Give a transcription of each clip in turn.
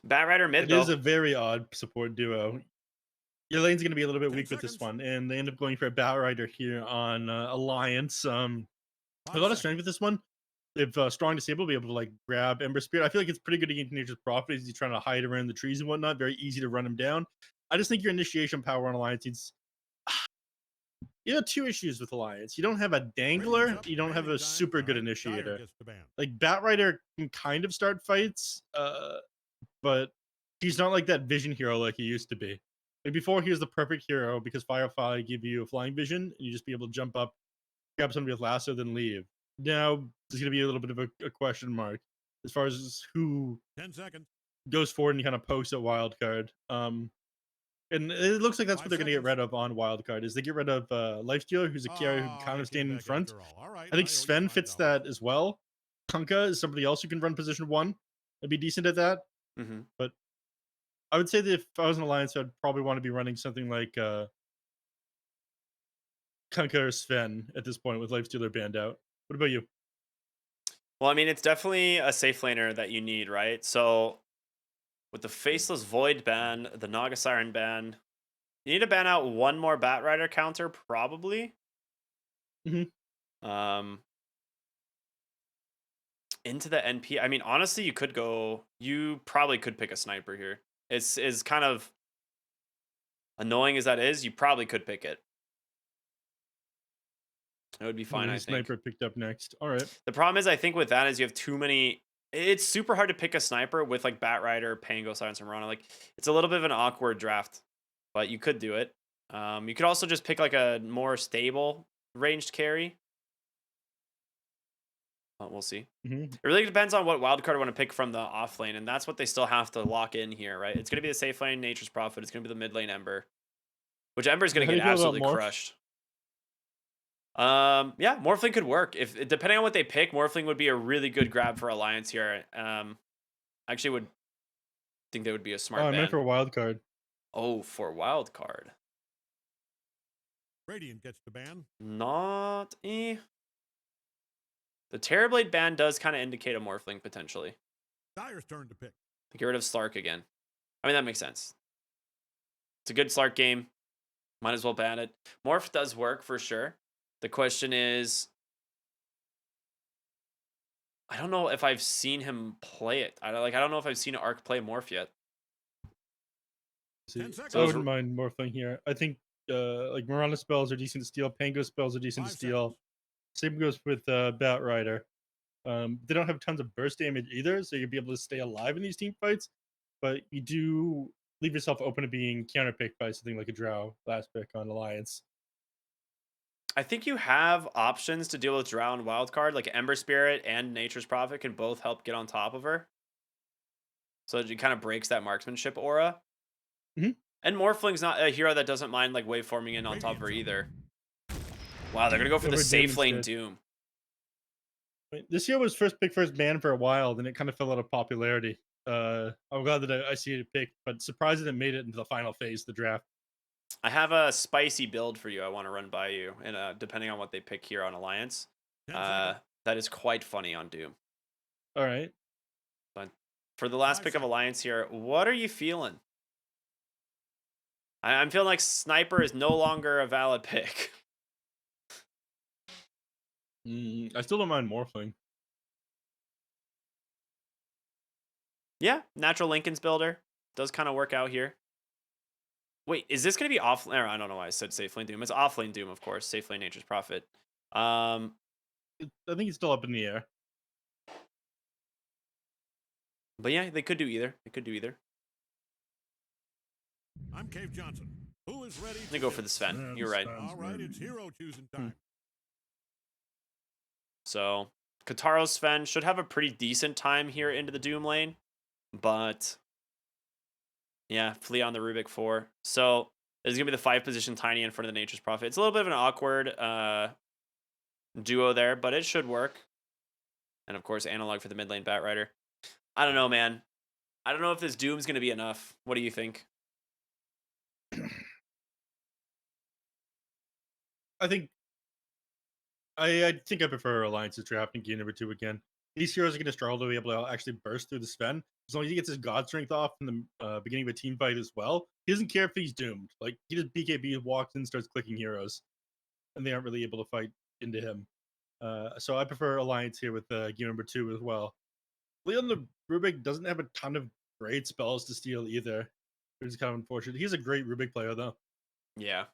Batrider mid It is though. a very odd support duo. Your lane's gonna be a little bit 10 weak with this seconds. one, and they end up going for a Batrider here on Alliance. A 5 lot of seconds. strength with this one. If strong disable, be able to like grab Ember Spirit. I feel like it's pretty good against Nature's Prophet as he's trying to hide around the trees and whatnot. Very easy to run him down. I just think your initiation power on Alliance needs. You have two issues with Alliance. You don't have a Radiant's dangler. up. You don't have a Banning time. super All good right. Dire initiator. gets the ban. Like Batrider can kind of start fights, but he's not like that vision hero like he used to be. Like before, he was the perfect hero because Firefly give you a flying vision and you just be able to jump up, grab somebody with lasso, then leave. Now there's going to be a little bit of a question mark as far as who 10 seconds. goes forward and kind of pokes at Wildcard. And it looks like that's what 5 they're going to get seconds. rid of on Wildcard. Is they get rid of Lifestealer, who's a carry who can kind I of came stand in back front. after all. All right. I think I owe you Sven fits $5. that as well. Kunkka is somebody else who can run position one. I'd be decent at that. Mm-hmm. But I would say that if I was an Alliance, I'd probably want to be running something like Kunkka or Sven at this point with Lifestealer banned out. What about you? Well, I mean, it's definitely a safe laner that you need, right? So with the Faceless Void ban, the Naga Siren ban, you need to ban out one more Batrider counter, probably. Mhm. Into the NP. I mean, honestly, you probably could pick a sniper here. It's is kind of annoying as that is, you probably could pick it. It would be fine, I think. Sniper picked up next. All right. The problem is, I think with that is you have too many. It's super hard to pick a sniper with like Batrider, Pango, Silence, and Rana. Like it's a little bit of an awkward draft, but you could do it. You could also just pick like a more stable ranged carry. We'll see. Mm-hmm. It really depends on what wildcard I want to pick from the off lane, and that's what they still have to lock in here, right? It's going to be the safe lane, Nature's Prophet. It's going to be the mid lane Ember, which Ember is going How to do get you feel about absolutely Morph? crushed. Yeah, Morphling could work if depending on what they pick. Morphling would be a really good grab for Alliance here. Actually, would think they would be a Oh, smart I meant ban. for a wild card. Oh, for wildcard, Radiant gets the ban. not the Terrorblade ban does kind of indicate a Morphling potentially. Dire's turn to pick. Get rid of Slark again. I mean that makes sense. It's a good Slark game. Might as well ban it. Morph does work for sure. The question is, I don't know if I've seen him play it. I don't know if I've seen Arc play Morph yet. See, 10 seconds. I wouldn't mind Morphling here. I think like Mirana spells are decent to steal. Pango spells are decent to 5 steal. seconds. Same goes with Batrider. They don't have tons of burst damage either, so you'll be able to stay alive in these team fights. But you do leave yourself open to being counterpicked by something like a Drow last pick on Alliance. I think you have options to deal with Drow and Wildcard, like Ember Spirit and Nature's Prophet can both help get on top of her. So it kind of breaks that marksmanship aura. Mhm. And Morphling's not a hero that doesn't mind like waveforming in on top of her either. Wow, they're gonna go for the Over Doom safe lane instead. Doom. This year was first pick, first ban for a while, then it kind of fell out of popularity. I'm glad that I see it picked, but surprised that it made it into the final phase of the draft. I have a spicy build for you I want to run by you, and depending on what they pick here on Alliance, 10 seconds. that is quite funny on Doom. All right. But for the last 5 pick of seconds. Alliance here, what are you feeling? I'm feeling like Sniper is no longer a valid pick. I still don't mind Morphling. Yeah, Natural Lincoln's Builder does kind of work out here. Wait, is this going to be off? I don't know why I said safe lane Doom. It's off lane Doom, of course. Safe lane Nature's Prophet. I think it's still up in the air. But yeah, they could do either. They could do either. I'm Cave Johnson. Who is ready? They go for the Sven. You're right. All right, it's hero choosing time. So Kataro Sven should have a pretty decent time here into the Doom lane. But yeah, flee on the Rubik 4. So this is going to be the 5 position Tiny in front of the Nature's Prophet. It's a little bit of an awkward duo there, but it should work. And of course, analog for the mid lane Batrider. I don't know, man. I don't know if this Doom's going to be enough. What do you think? I think I prefer Alliance's draft and gear number 2 again. these heroes are going to struggle to be able to actually burst through the Sven. As long as he gets his God Strength off in the beginning of a team fight as well, he doesn't care if he's doomed. Like, he just BKB, walks in, starts clicking heroes, and they aren't really able to fight into him. So I prefer Alliance here with game number 2 as well. Leon the Rubik doesn't have a ton of great spells to steal either, which is kind of unfortunate. He's a great Rubik player, though. Yeah.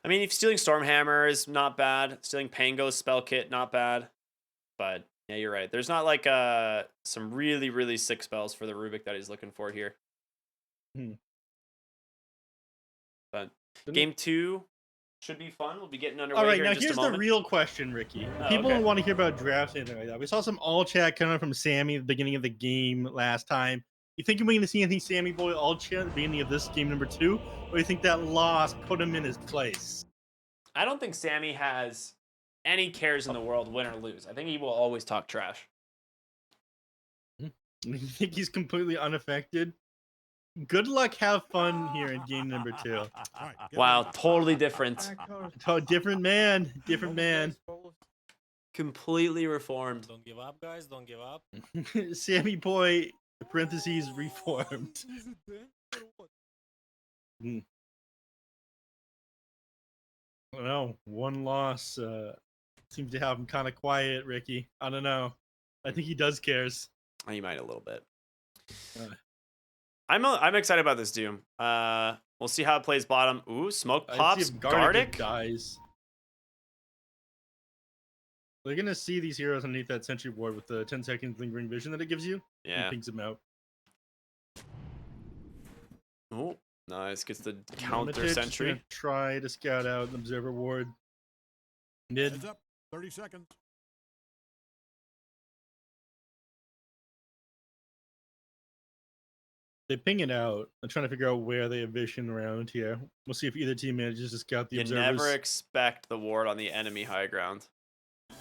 I mean, if stealing Stormhammer is not bad. Stealing Pango's spell kit, not bad. But yeah, you're right. There's not like some really, really sick spells for the Rubik that he's looking for here. But game 2 should be fun. We'll be getting underway. All right, here now in just here's a the moment. real question, Ricky. Oh, People okay. don't want to hear about drafts or anything like that. We saw some all chat coming from Sammy at the beginning of the game last time. You think we're going to see anything Sammy Boy all chat at the beginning of this game number 2? Or do you think that loss put him in his place? I don't think Sammy has any cares in the world, win or lose. I think he will always talk trash. You think he's completely unaffected? Good luck, have fun here in game number 2. All right, get Wow, ready. totally different. Oh, different man. Different man. Completely reformed. Don't give up, guys. Don't give up. Sammy Boy, parentheses, reformed. I don't know. One loss seems to have him kind of quiet, Ricky. I don't know. I think he does cares. Oh, you might a little bit. Uh. I'm excited about this Doom. We'll see how it plays bottom. Ooh, smoke I see pops. if Gardic Gardic. dies. They're gonna see these heroes underneath that sentry ward with the 10 seconds lingering vision that it gives you. Yeah. And pings them out. Oh, nice. Gets the counter Limited, just sentry. gonna try to scout out an observer ward. Mid. Heads up. 30 seconds. They ping it out. I'm trying to figure out where they have vision around here. We'll see if either team manages to scout the You observers. never expect the ward on the enemy high ground. Is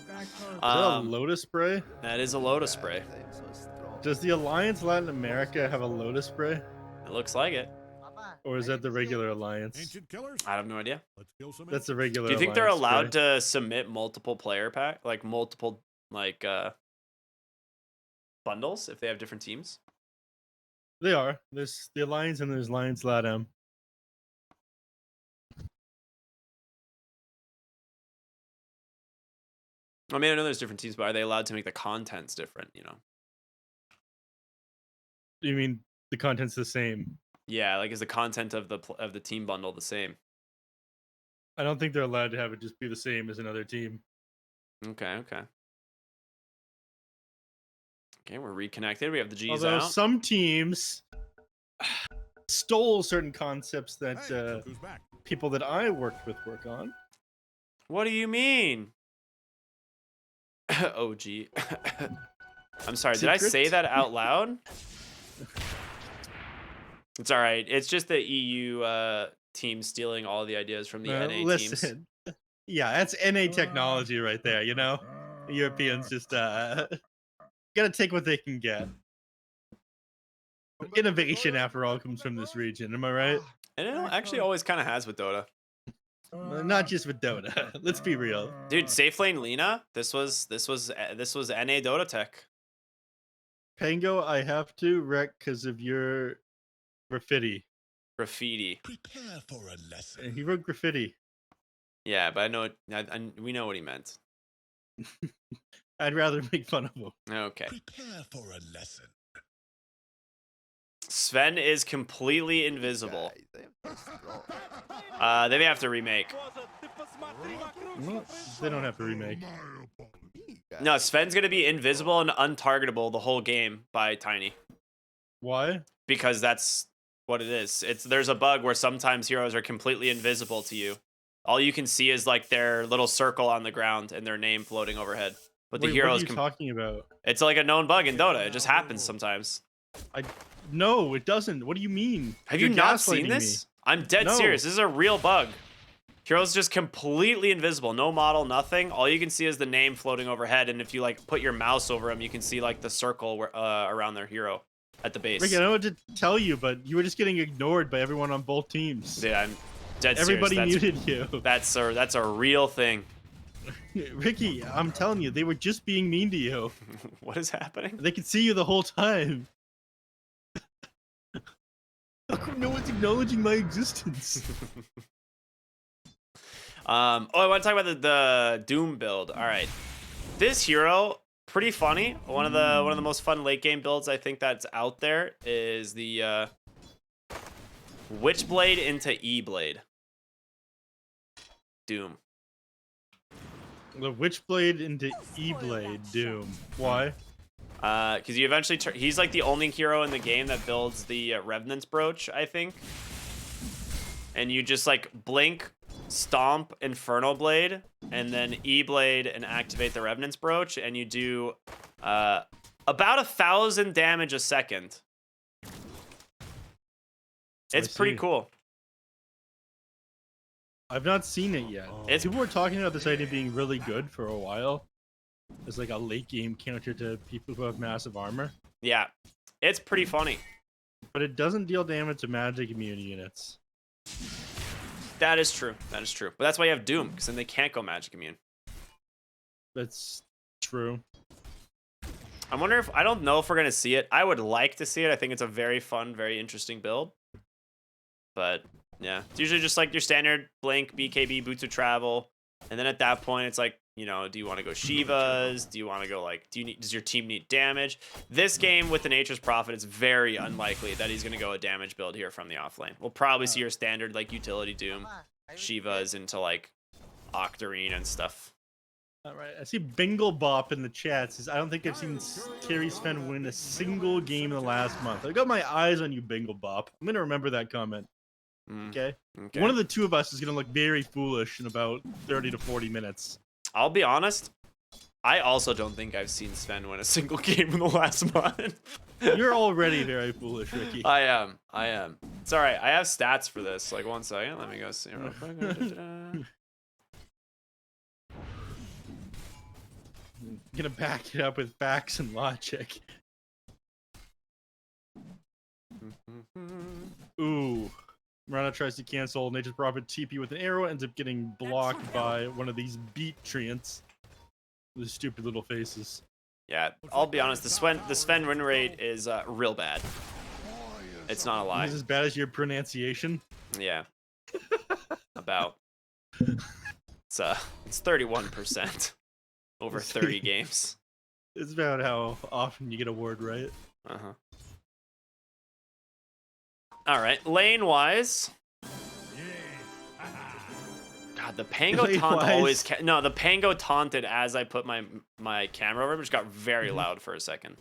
that a Um, Lotus Spray? that is a Lotus spray. Does the Alliance Latin America have a Lotus Spray? It looks like it. Or is that the regular Alliance? Ancient killers. I have no idea. Let's kill some. That's the regular Do you think they're Alliance allowed spray. to submit multiple player pack, like multiple bundles if they have different teams? They are. There's the Alliance and there's Alliance.LATAM. I mean, I know there's different teams, but are they allowed to make the contents different? You know? You mean the content's the same? Yeah, like is the content of the team bundle the same? I don't think they're allowed to have it just be the same as another team. Okay, okay. Okay, we're reconnected. We have the G's Although out. some teams stole certain concepts that Hey, look who's back. people that I worked with work on. What do you mean? OG. I'm sorry, did I say Secret? that out loud? It's all right. It's just the EU team stealing all the ideas from the NA teams. Listen, yeah, that's NA technology right there. You know, Europeans just gotta take what they can get. Innovation, after all, comes from this region. Am I right? And it actually always kind of has with Dota. Not just with Dota. Let's be real. Dude, safe lane Lena. This was NA Dota tech. Pango, I have to wreck because of your graffiti. Graffiti. Prepare for a lesson. And he wrote graffiti. Yeah, but I know we know what he meant. I'd rather make fun of him. Okay. Prepare for a lesson. Sven is completely invisible. They may have to remake. Well, they don't have to remake. No, Sven's gonna be invisible and untargetable the whole game by Tiny. Why? Because that's what it is. There's a bug where sometimes heroes are completely invisible to you. All you can see is like their little circle on the ground and their name floating overhead. But the Wait, heroes what are you talking about? it's like a known bug in Dota. It just happens sometimes. No, it doesn't. What do you mean? Have You're you not gaslighting seen me. this? I'm dead No. serious. This is a real bug. Heroes just completely invisible. No model, nothing. All you can see is the name floating overhead. And if you like put your mouse over them, you can see like the circle around their hero at the base. Rick, I don't know what to tell you, but you were just getting ignored by everyone on both teams. Yeah, I'm dead Everybody serious. muted you. That's a real thing. Ricky, I'm telling you, they were just being mean to you. What is happening? They could see you the whole time. How come no one's acknowledging my existence? I want to talk about the Doom build. All right, this hero pretty funny. One of the most fun late game builds I think that's out there is the Witchblade into E-Blade. Doom. The Witchblade into E-Blade Doom. Why? Because you eventually he's like the only hero in the game that builds the Revenant's Brooch, I think. And you just like blink, stomp Infernal Blade, and then E-Blade and activate the Revenant's Brooch, and you do about 1,000 damage a second. It's pretty cool. I've not seen it yet. People were talking about this idea being really good for a while. It's like a late game counter to people who have massive armor. Yeah, it's pretty funny. But it doesn't deal damage to magic immune units. That is true. That is true. But that's why you have Doom, because then they can't go magic immune. That's true. I wonder if, I don't know if we're going to see it. I would like to see it. I think it's a very fun, very interesting build. But yeah, it's usually just like your standard Blink, BKB, Boots of Travel. And then at that point, it's like, you know, do you want to go Shivas? Do you want to go like, does your team need damage? This game with the Nature's Prophet, it's very unlikely that he's going to go a damage build here from the offlane. We'll probably see your standard like utility Doom, Shivas into like Octarine and stuff. All right, I see Bingle Bop in the chat says, I don't think I've seen Carry Sven win a single game in the last month. I got my eyes on you, Bingle Bop. I'm going to remember that comment. Okay? One of the two of us is going to look very foolish in about 30 to 40 minutes. I'll be honest. I also don't think I've seen Sven win a single game in the last month. You're already very foolish, Ricky. I am. It's all right. I have stats for this. Like, 1 second. Let me go see real quick. I'm gonna back it up with facts and logic. Ooh. Mirana tries to cancel Nature's Prophet TP with an arrow, ends up getting blocked by one of these beat treants. The stupid little faces. Yeah, I'll be honest. The Sven win rate is real bad. It's not a lie. Is as bad as your pronunciation? Yeah. About. It's 31% over 30 games. It's about how often you get a word right. Uh-huh. All right, lane-wise. God, the Pango taunt always... No, the Pango taunted as I put my camera over, which got very loud for a second.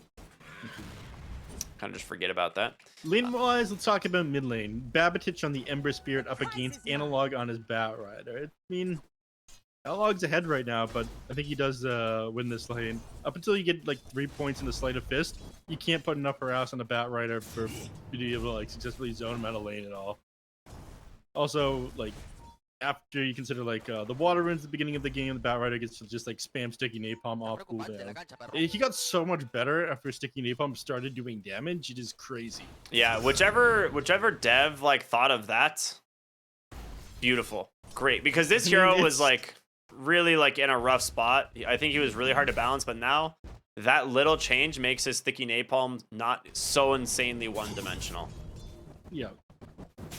Kind of just forget about that. Lane-wise, let's talk about mid lane. Babatich on the Ember Spirit up against Analog on his Bat Rider. I mean, Analog's ahead right now, but I think he does win this lane. Up until you get like 3 points in the Sleight of Fist, you can't put enough harass on the Bat Rider for you to be able to like successfully zone him out of lane at all. Also, like, after you consider like the water runes at the beginning of the game, the Bat Rider gets to just like spam sticky napalm off cooldown. He got so much better after sticky napalm started doing damage. It is crazy. Yeah, whichever dev like thought of that, beautiful, great, because this hero was like really like in a rough spot. I think he was really hard to balance, but now that little change makes his sticky napalm not so insanely one-dimensional. Yeah.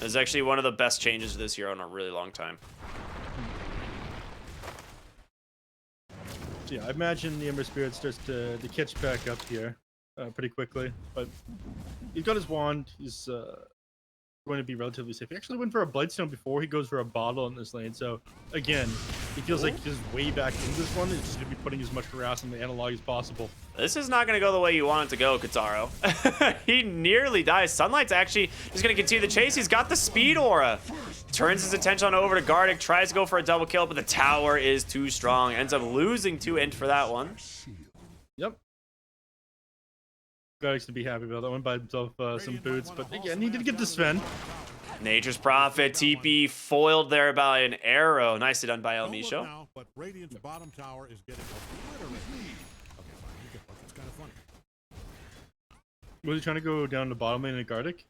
It's actually one of the best changes to this hero in a really long time. So yeah, I imagine the Ember Spirit starts to catch back up here pretty quickly. But he's got his wand. He's going to be relatively safe. He actually went for a Blightstone before he goes for a bottle in this lane. So again, he feels like he's way back in this one. He's just going to be putting as much harass on the Analog as possible. This is not going to go the way you want it to go, Kataro. He nearly dies. Sunlight's actually just going to continue the chase. He's got the speed aura. Turns his attention over to Gardic, tries to go for a double kill, but the tower is too strong. Ends up losing 2 int for that one. Yep. Gardic's to be happy about that one. Buy himself some boots, but again, he did get to Sven. Nature's Prophet, TP foiled there by an arrow. Nicely done by El Don't look Misho. now, but Radiant's bottom tower is getting obliterated. Okay, fine, you get it. It's kind of funny. Was he trying to go down the bottom lane in Gardic?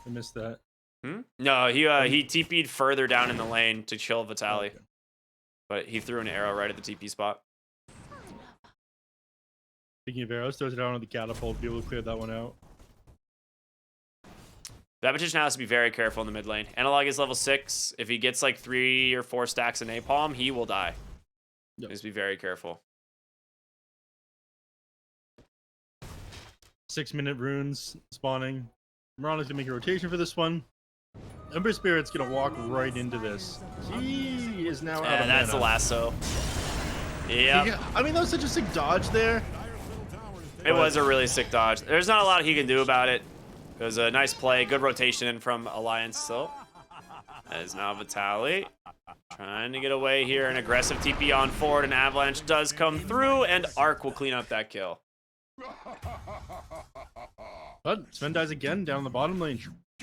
I missed that. No, he TP'd further down in the lane to kill Vitali. Okay. but he threw an arrow right at the TP spot. Speaking of arrows, throws it out on the catapult, be able to clear that one out. Babbage now has to be very careful in the mid lane. Analog is level 6. If he gets like 3 or 4 stacks of napalm, he will die. Yep. Just be very careful. 6-minute runes spawning. Marana's gonna make a rotation for this one. Ember Spirit's gonna walk right into this. He is now out of That's the mana. lasso. Yeah. Yeah, I mean, that was such a sick dodge there. It was a really sick dodge. There's not a lot he can do about it. It was a nice play. Good rotation in from Alliance. So, that is now Vitaly. Trying to get away here. An aggressive TP on forward. An avalanche does come through. And Arc will clean up that kill. But Sven dies again down the bottom lane.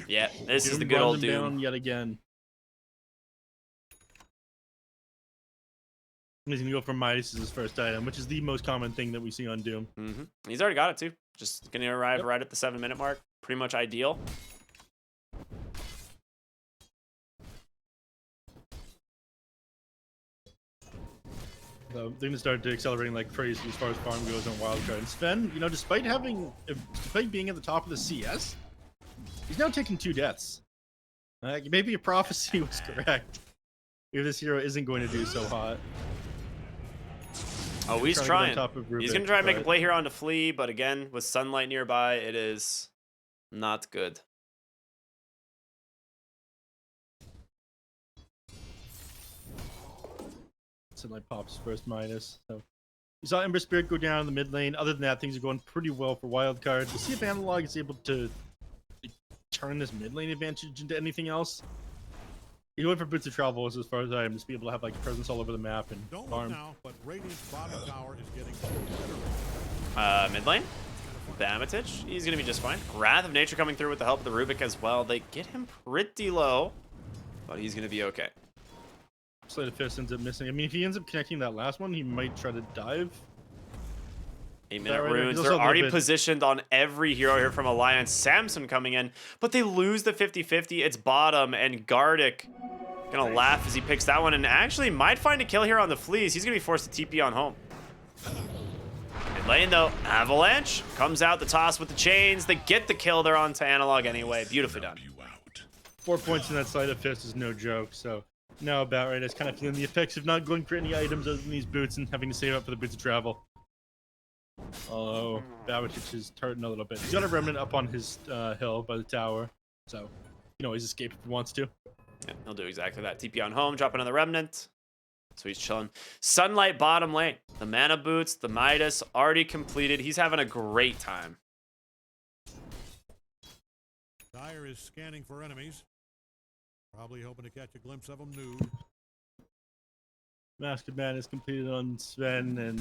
Yeah, this is Doom the good runs old him Doom. down yet again. He's gonna go for Midas as his first item, which is the most common thing that we see on Doom. He's already got it too. Just gonna arrive right at the 7-minute mark. Pretty much ideal. So they're gonna start to accelerating like crazy as far as farm goes on Wildcard. And Sven, you know, despite being at the top of the CS, he's now taking 2 deaths. Maybe a prophecy was correct. If this hero isn't going to do so hot. Oh, he's Trying to trying. get on top of He's Rubik, gonna try and make a but- play here onto Flea, but again, with sunlight nearby, it is not good. Sunlight pops first Midas. So you saw Ember Spirit go down in the mid lane. Other than that, things are going pretty well for Wildcard. We'll see if Analog is able to turn this mid lane advantage into anything else. He went for Boots of Travel as far as I am, just be able to have like presence all over the map and Don't look farm. now, but Radiant's bottom tower is getting obliterated. Mid lane. Bamatich, he's gonna be just fine. Wrath of Nature coming through with the help of the Rubik as well. They get him pretty low, but he's gonna be okay. Sleight of Fist ends up missing. I mean, if he ends up connecting that last one, he might try to dive. 8-minute right? runes. He's They're also a already little bit- positioned on every hero here from Alliance. Samson coming in, but they lose the 50-50. It's bottom, and Gardic gonna laugh as he picks that one, and actually might find a kill here on the Fleas. He's gonna be forced to TP on home. Mid lane though, Avalanche comes out the toss with the chains. They get the kill. They're on to Analog anyway. Beautifully done. 4 points in that Sleight of Fist is no joke. So now about right, I was kind of feeling the effects of not going for any items other than these boots and having to save up for the Boots of Travel. Although Babatich is hurting a little bit. He's got a remnant up on his hill by the tower, so he can always escape if he wants to. Yeah, he'll do exactly that. TP on home, drop another remnant. So he's chilling. Sunlight bottom lane. The mana boots, the Midas already completed. He's having a great time. Dire is scanning for enemies. Probably hoping to catch a glimpse of them nude. Mask of Man is completed on Sven, and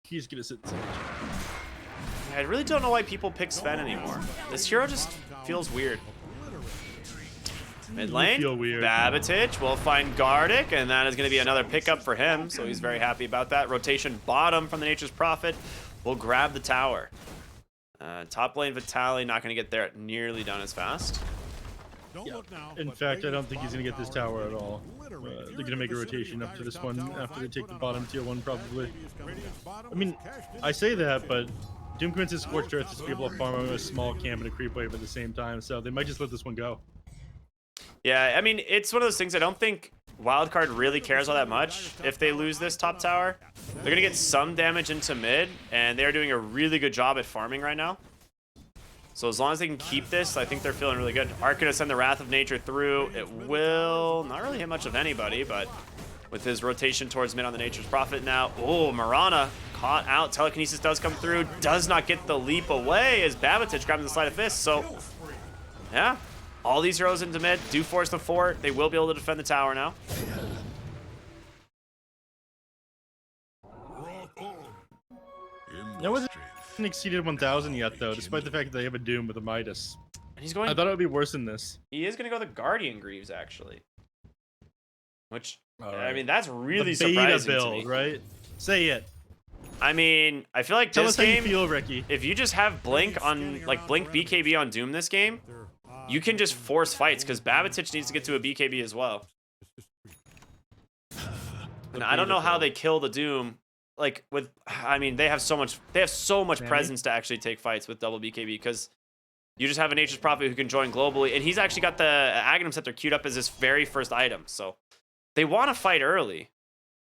he's gonna sit. I really don't know why people pick Sven anymore. This hero just feels weird. Mid lane, feel weird. Babatich will find Gardic, and that is going to be another pickup for him, so he's very happy about that. Rotation bottom from the Nature's Prophet will grab the tower. Top lane Vitaly not going to get there nearly done as fast. Don't look now, In but fact, I don't Radiant's think he's gonna get this bottom tower at all. obliterated. They're You're gonna in make a the vicinity rotation of up to this Dire's one top tower, after they take the 5 bottom minutes tier 1 left. probably. Radiant's bottom I mean, is cashed in. I say that, but Doom Quince's Scorched Earth is to be able to farm over a small camp and a creep wave at the same time, so they might just let this one go. Yeah, I mean, it's one of those things I don't think Wildcard really cares all that much if they lose this top tower. They're going to get some damage into mid, and they're doing a really good job at farming right now. So as long as they can keep this, I think they're feeling really good. Arc gonna send the Wrath of Nature through. It will not really hit much of anybody, but with his rotation towards mid on the Nature's Prophet now. Oh, Marana caught out. Telekinesis does come through. Does not get the leap away as Babatich grabs the Sleight of Fist. So, yeah. All these heroes into mid do force the fort. They will be able to defend the tower now. No one exceeded 1,000 yet, though, despite the fact that they have a Doom with a Midas. And he's going. I thought it would be worse than this. He is going to go the Guardian Greaves, actually. Which, I Alright. mean, that's really The beta surprising build, to me. right? Say it. I mean, I feel like Tell this us how you game, feel, Ricky. if you just have Blink on, like, Blink BKB on Doom this game, you can just force fights, because Babatich needs to get to a BKB as well. And I don't know how they kill the Doom. Like with, I mean, they have so much presence to actually take fights with double BKB because you just have a Nature's Prophet who can join globally, and he's actually got the Aghanim Scepter queued up as his very first item. So they want to fight early.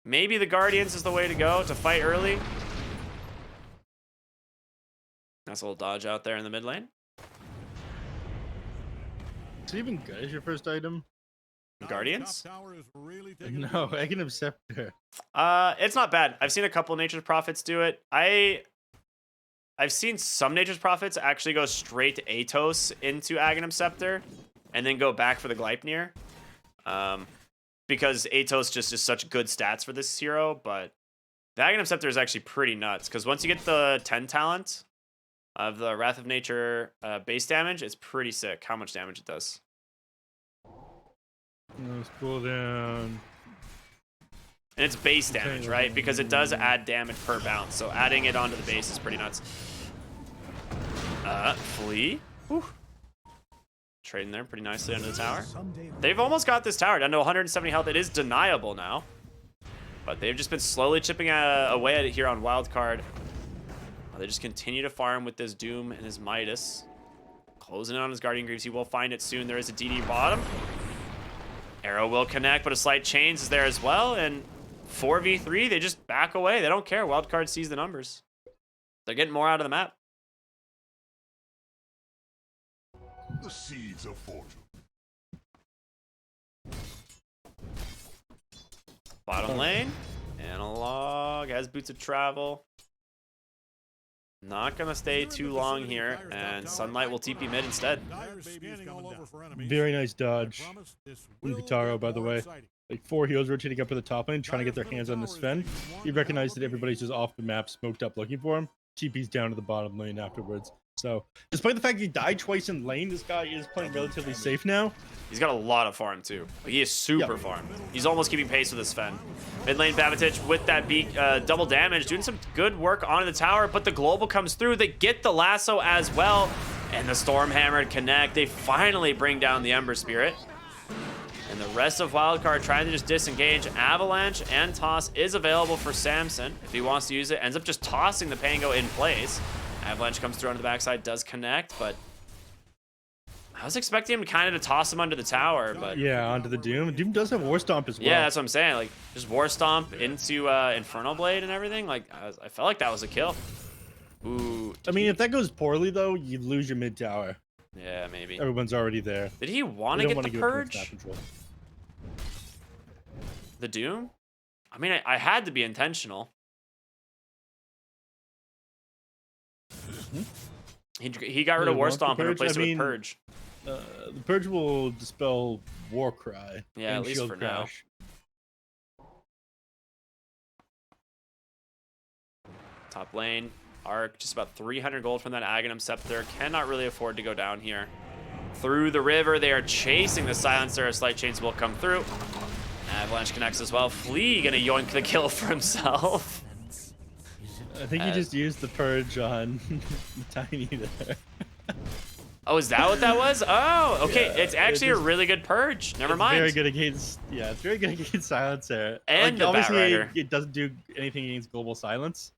Maybe the Guardians is the way to go to fight early. Nice little dodge out there in the mid lane. Is it even good as your first item? Guardians? No, Aghanim Scepter. It's not bad. I've seen a couple Nature's Prophets do it. I've seen some Nature's Prophets actually go straight to Atos into Aghanim Scepter and then go back for the Gleipnir. Because Atos just is such good stats for this hero, but the Aghanim Scepter is actually pretty nuts because once you get the 10 talent of the Wrath of Nature base damage, it's pretty sick how much damage it does. Let's cool down. And it's base damage, right? Because it does add damage per bounce. So adding it onto the base is pretty nuts. Flee. Whew. Trading there pretty nicely under the tower. They've almost got this tower down to 170 health. It is deniable now. But they've just been slowly chipping away at it here on Wildcard. They just continue to farm with this Doom and his Midas. Closing in on his Guardian Greaves. He will find it soon. There is a DD bottom. Arrow will connect, but a slight change is there as well. And 4v3, they just back away. They don't care. Wildcard sees the numbers. They're getting more out of the map. The seeds of fortune. Bottom lane. Analog has boots of travel. Not going to stay too long here, and Sunlight will TP mid instead. Very nice dodge. Ukitaro, by the way. Like 4 heroes rotating up to the top lane, trying to get their hands on the Sven. He recognized that everybody's just off the map, smoked up looking for him. TP's down to the bottom lane afterwards. So, despite the fact he died twice in lane, this guy is playing relatively safe now. He's got a lot of farm, too. He is super farm. He's almost keeping pace with his Sven. Mid lane Babatich with that double damage, doing some good work onto the tower, but the global comes through. They get the lasso as well, and the Stormhammer connect. They finally bring down the Ember Spirit. And the rest of Wildcard trying to just disengage. Avalanche and Toss is available for Samson if he wants to use it. Ends up just tossing the Pango in place. Avalanche comes through onto the backside, does connect, but I was expecting him kind of to toss him under the tower, but yeah, onto the Doom. Doom does have War Stomp as well. Yeah, that's what I'm saying. Like just War Stomp into Infernal Blade and everything. Like I felt like that was a kill. Ooh. I mean, if that goes poorly though, you lose your mid tower. Yeah, maybe. Everyone's already there. Did he want to get the Purge? The Doom? I mean, I had to be intentional. He got rid of War Stomp and replaced it with Purge. The Purge will dispel War Cry. Yeah, at least for now. Top lane. Arc, just about 300 gold from that Aghanim Scepter. Cannot really afford to go down here. Through the river, they are chasing the Silencer. A slight chains will come through. Avalanche connects as well. Flea gonna yoink the kill for himself. I think he just used the Purge on the Tiny there. Oh, is that what that was? Oh, okay. Yeah, it's actually a really good Purge. Never mind. Very good against, yeah, it's very good against Silencer. And like, obviously, Batrider. it doesn't do anything against Global Silence,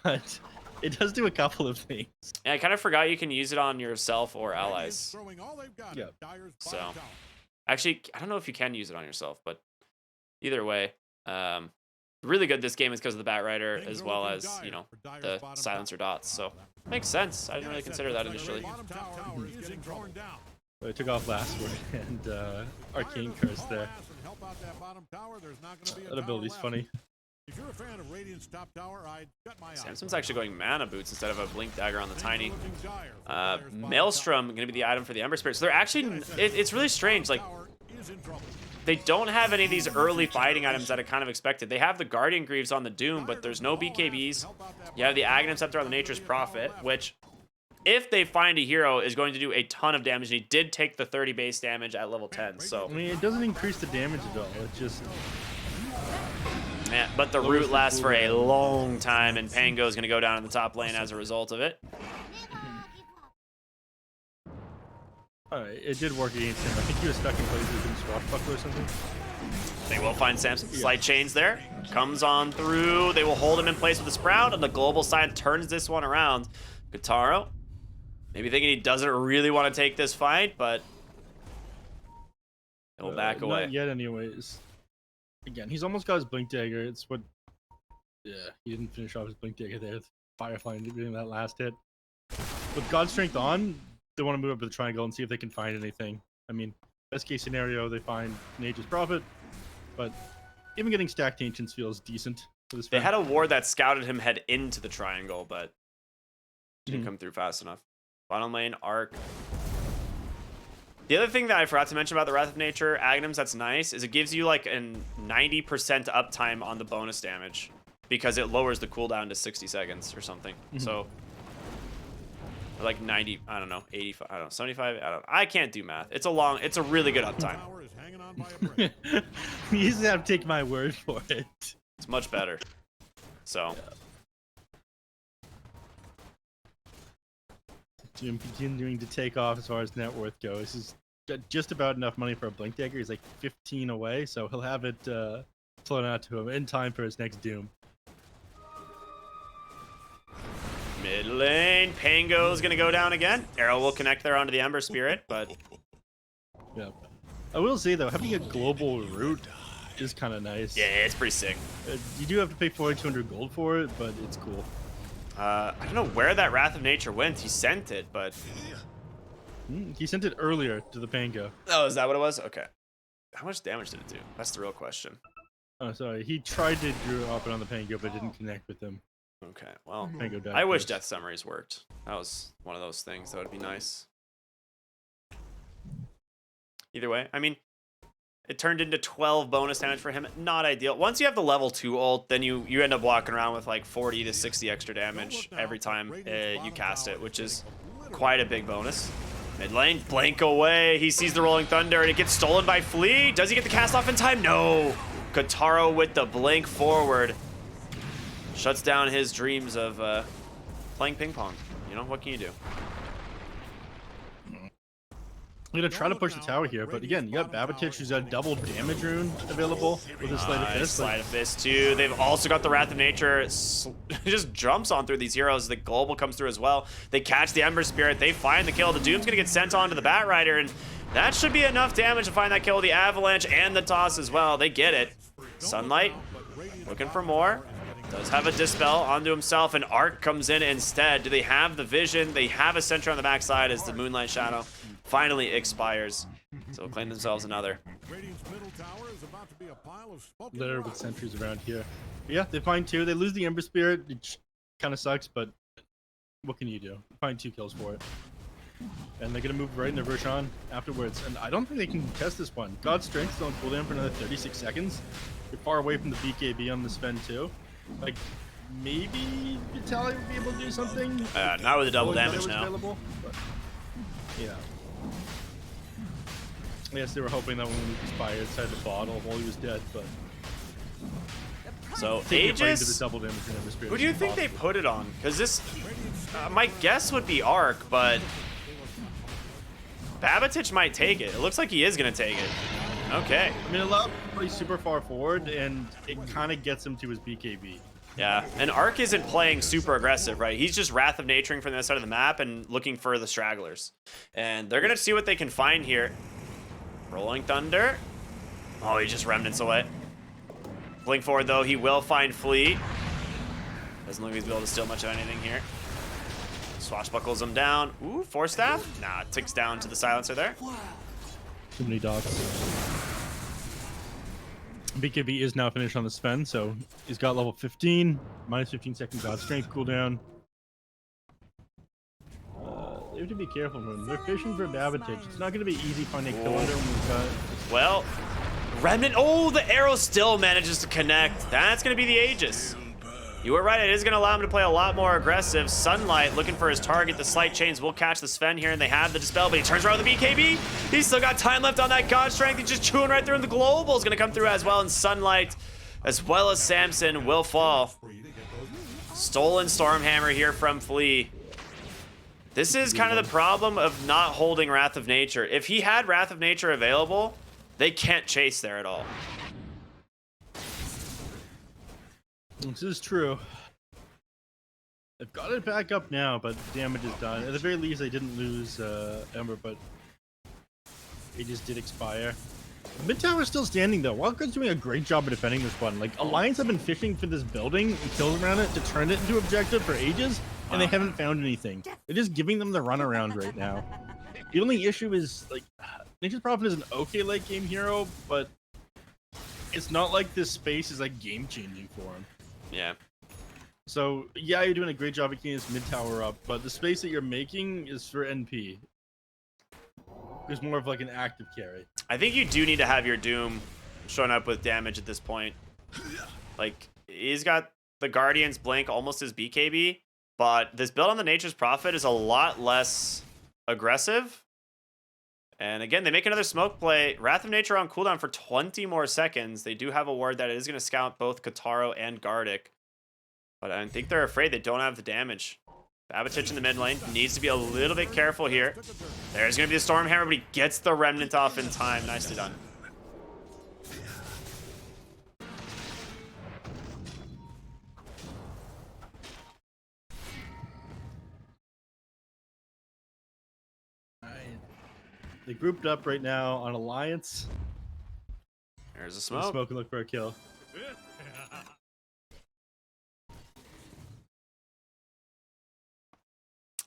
but it does do a couple of things. Yeah, I kind of forgot you can use it on yourself or allies. Yeah. So, actually, I don't know if you can use it on yourself, but either way, really good this game is because of the Batrider as well as, you know, the Silencer dots. So, makes sense. I didn't really consider that initially. I took off last word and Arcane Curse there. That ability's funny. If you're a fan of Radiant's top tower, I'd cut my Samson's actually going Mana Boots instead of a Blink Dagger on the Tiny. Maelstrom going to be the item for the Ember Spirit. So they're actually, it's really strange. Like, they don't have any of these early fighting items that I kind of expected. They have the Guardian Greaves on the Doom, but there's no BKBs. You have the Aghanim Scepter on the Nature's Prophet, which, if they find a hero, is going to do a ton of damage. And he did take the 30 base damage at level 10. So I mean, it doesn't increase the damage at all. It just... Yeah, but the root lasts for a long time, and Pango is going to go down in the top lane as a result of it. Alright, it did work against him. I think he was stuck in places in Swashbuckler or something. They will find Samson. Slight chains there. Comes on through. They will hold him in place with the Sprout. On the global side, turns this one around. Guitaro, maybe thinking he doesn't really want to take this fight, but he'll back away. Not yet, anyways. Again, he's almost got his Blink Dagger. It's what... Yeah, he didn't finish off his Blink Dagger there. Firefly doing that last hit. With God Strength on, they want to move up to the triangle and see if they can find anything. I mean, best case scenario, they find Nature's Prophet, but even getting stacked Ancients feels decent for this. They had a ward that scouted him head into the triangle, but didn't come through fast enough. Bottom lane, Arc. The other thing that I forgot to mention about the Wrath of Nature Agnums that's nice is it gives you like a 90% uptime on the bonus damage because it lowers the cooldown to 60 seconds or something. So, or like 90, I don't know, 85, I don't know, 75, I can't do math. It's a really good uptime. You just have to take my word for it. It's much better. So. Yeah. Jim continuing to take off as far as net worth goes. He's got just about enough money for a Blink Dagger. He's like 15 away, so he'll have it flown out to him in time for his next Doom. Mid lane, Pango's gonna go down again. Arrow will connect there onto the Ember Spirit, but yeah. I will say though, having a global route is kind of nice. yeah, it's pretty sick. You do have to pay 4,200 gold for it, but it's cool. I don't know where that Wrath of Nature went. He sent it, but He sent it earlier to the Pango. oh, is that what it was? Okay. How much damage did it do? That's the real question. Oh, sorry. He tried to drop it on the Pango, but it didn't connect with him. Okay, well, Pango died I wish first. Death Summaries worked. That was one of those things that would be nice. Either way, I mean, it turned into 12 bonus damage for him. Not ideal. Once you have the level 2 ult, then you end up walking around with like 40 to 60 extra damage every time you cast it, which is quite a big bonus. Mid lane, blink away. He sees the Rolling Thunder and it gets stolen by Flea. Does he get the cast off in time? No. Guitaro with the blink forward. Shuts down his dreams of playing ping pong. You know, what can you do? I'm going to try to push the tower here, but again, you got Babatich, who's got a double damage rune available with his Sleight of Fist. Sleight of Fist too. They've also got the Wrath of Nature. Just jumps on through these heroes. The Global comes through as well. They catch the Ember Spirit. They find the kill. The Doom's going to get sent on to the Bat Rider, and that should be enough damage to find that kill with the Avalanche and the Toss as well. They get it. Sunlight looking for more. Does have a Dispel onto himself, and Arc comes in instead. Do they have the vision? They have a Sentry on the backside as the Moonlight Shadow finally expires. So claim themselves another. Littered with sentries around here. But yeah, they find 2. They lose the Ember Spirit, which kind of sucks, but what can you do? Find 2 kills for it. And they're going to move right into Vershawn afterwards. And I don't think they can contest this one. God's Strength is on cooldown for another 36 seconds. You're far away from the BKB on the Sven too. Like, maybe Vitaly would be able to do something. Not with the double damage now. Available, but, yeah. Yes, they were hoping that one would expire inside the bottle while he was dead, but... So, Aegis, Aegis, the double damage in Ember Spirit who do you think they put it on? Because this, my guess would be Arc, but Babatich might take it. It looks like he is going to take it. Okay. I mean, it allows him to play super far forward, and it kind of gets him to his BKB. Yeah, and Arc isn't playing super aggressive, right? He's just Wrath of Naturing from the other side of the map and looking for the stragglers. And they're going to see what they can find here. Rolling Thunder. Oh, he just remnants away. Blink forward, though. He will find Flea. Doesn't look like he's able to steal much of anything here. Swashbuckles him down. Ooh, Force Staff? Nah, it ticks down to the silencer there. Too many dogs. BKB is now finished on the Sven, so he's got level 15, minus 15 second God Strength cooldown. They have to be careful from him. They're fishing for Babatich. It's not going to be easy finding a kill under when we've got... Well, Remnant. Oh, the arrow still manages to connect. That's going to be the Aegis. You were right. It is going to allow him to play a lot more aggressive. Sunlight looking for his target. The Slight Chains will catch the Sven here, and they have the Dispel, but he turns around with the BKB. He's still got time left on that God Strength. He's just chewing right through, and the Global is going to come through as well, and Sunlight, as well as Samson, will fall. Stolen Stormhammer here from Flea. This is kind of the problem of not holding Wrath of Nature. If he had Wrath of Nature available, they can't chase there at all. This is true. They've got it back up now, but damage is done. At the very least, they didn't lose Ember, but they just did expire. Mid tower is still standing though. Wildcard's doing a great job of defending this one. Like Alliance have been fishing for this building and kills around it to turn it into objective for ages, and they haven't found anything. They're just giving them the runaround right now. The only issue is like Nature's Prophet is an okay late game hero, but it's not like this space is like game changing for him. Yeah. So yeah, you're doing a great job of keeping this mid tower up, but the space that you're making is for NP. It's more of like an active carry. I think you do need to have your Doom showing up with damage at this point. Like, he's got the Guardian's Blink almost as BKB, but this build on the Nature's Prophet is a lot less aggressive. And again, they make another smoke play. Wrath of Nature on cooldown for 20 more seconds. They do have a ward that is going to scout both Kataro and Gardic. But I think they're afraid they don't have the damage. Babatich in the mid lane needs to be a little bit careful here. There's going to be the Stormhammer, but he gets the Remnant off in time. Nicely done. They grouped up right now on Alliance. There's a smoke. Smoke and look for a kill.